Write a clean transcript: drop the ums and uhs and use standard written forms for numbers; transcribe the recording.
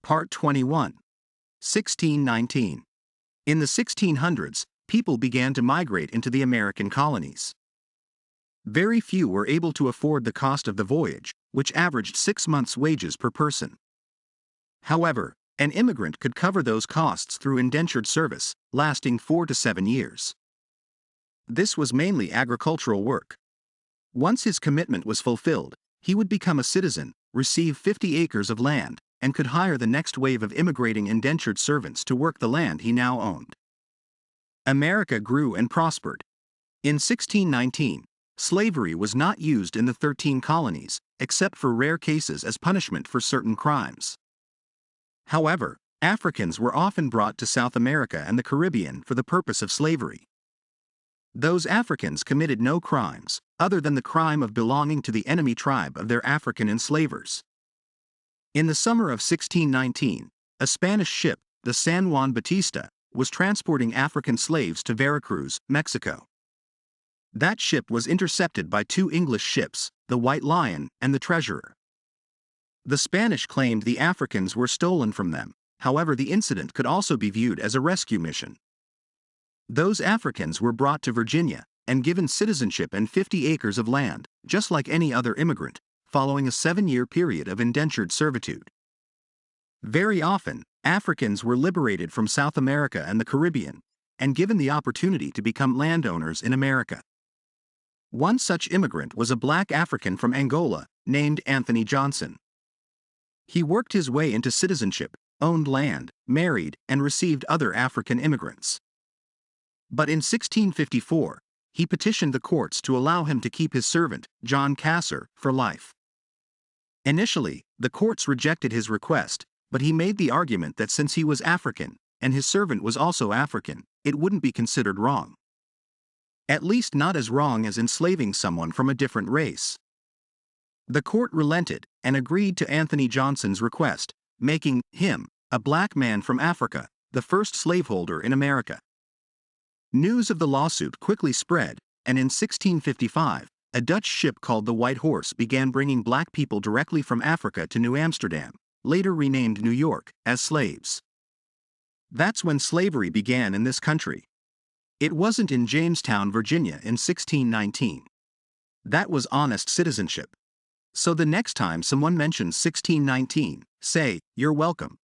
Part 21. 1619. In the 1600s, people began to migrate into the American colonies. Very few were able to afford the cost of the voyage, which averaged 6 months' wages per person. However, an immigrant could cover those costs through indentured service, lasting 4 to 7 years. This was mainly agricultural work. Once his commitment was fulfilled, he would become a citizen, receive 50 acres of land, and could hire the next wave of immigrating indentured servants to work the land he now owned. America grew and prospered. In 1619, slavery was not used in the 13 colonies, except for rare cases as punishment for certain crimes. However, Africans were often brought to South America and the Caribbean for the purpose of slavery. Those Africans committed no crimes, other than the crime of belonging to the enemy tribe of their African enslavers. In the summer of 1619, a Spanish ship, the San Juan Bautista, was transporting African slaves to Veracruz, Mexico. That ship was intercepted by 2 English ships, the White Lion and the Treasurer. The Spanish claimed the Africans were stolen from them, however the incident could also be viewed as a rescue mission. Those Africans were brought to Virginia and given citizenship and 50 acres of land, just like any other immigrant, following a 7-year period of indentured servitude. Very often, Africans were liberated from South America and the Caribbean, and given the opportunity to become landowners in America. One such immigrant was a black African from Angola, named Anthony Johnson. He worked his way into citizenship, owned land, married, and received other African immigrants. But in 1654, he petitioned the courts to allow him to keep his servant, John Cassar, for life. Initially, the courts rejected his request, but he made the argument that since he was African, and his servant was also African, it wouldn't be considered wrong. At least not as wrong as enslaving someone from a different race. The court relented and agreed to Anthony Johnson's request, making him, a black man from Africa, the first slaveholder in America. News of the lawsuit quickly spread, and in 1655, a Dutch ship called the White Horse began bringing black people directly from Africa to New Amsterdam, later renamed New York, as slaves. That's when slavery began in this country. It wasn't in Jamestown, Virginia in 1619. That was honest citizenship. So the next time someone mentions 1619, say, "You're welcome."